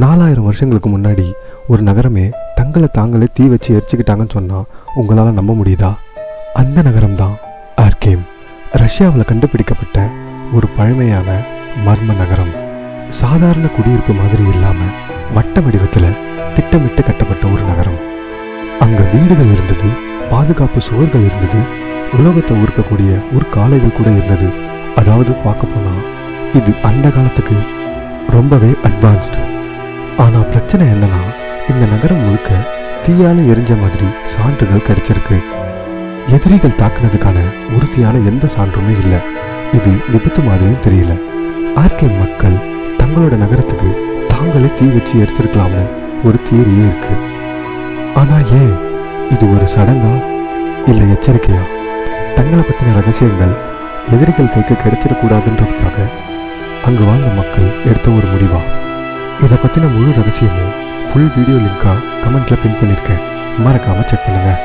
4000 வருஷங்களுக்கு முன்னாடி ஒரு நகரமே தங்களை தாங்களே தீ வச்சு எரிச்சுக்கிட்டாங்கன்னு சொன்னால் உங்களால் நம்ப முடியுதா? அந்த நகரம் தான் ஆர்கேம். ரஷ்யாவில் கண்டுபிடிக்கப்பட்ட ஒரு பழமையான மர்ம நகரம். சாதாரண குடியிருப்பு மாதிரி இல்லாமல் வட்ட வடிவத்தில் திட்டமிட்டு கட்டப்பட்ட ஒரு நகரம். அங்கே வீடுகள் இருந்தது, பாதுகாப்பு சுவர்கள் இருந்தது, உலோகத்தை உருக்கக்கூடிய ஒரு காளைகள் கூட இருந்தது. அதாவது பார்க்க போனால் இது அந்த காலத்துக்கு ரொம்பவே அட்வான்ஸ்டு. ஆனால் பிரச்சனை என்னன்னா, இந்த நகரம் முழுக்க தீயால எரிஞ்ச மாதிரி சான்றுகள் கிடைச்சிருக்கு. எதிரிகள் தாக்குனதுக்கான உறுதியான எந்த சான்றுமே இல்லை. இது விபத்து மாதிரியும் தெரியல. ஆர்கேம் மக்கள் தங்களோட நகரத்துக்கு தாங்களே தீ வச்சு எரிச்சிருக்கலாம்னு ஒரு தியரியே இருக்கு. ஆனால் ஏன்? இது ஒரு சடங்கா இல்லை எச்சரிக்கையா? தங்களை பற்றின ரகசியங்கள் எதிரிகள் கைக்கு கிடைச்சிடக்கூடாதுன்றதுக்காக அங்கு வாழ்ந்த மக்கள் எடுத்த ஒரு முடிவா? இதை பற்றின முழு ரகசியமும் ஃபுல் வீடியோ லிங்காக கமெண்ட்டில் பின் பண்ணியிருக்கேன். மறக்காமல் செக் பண்ணுங்கள்.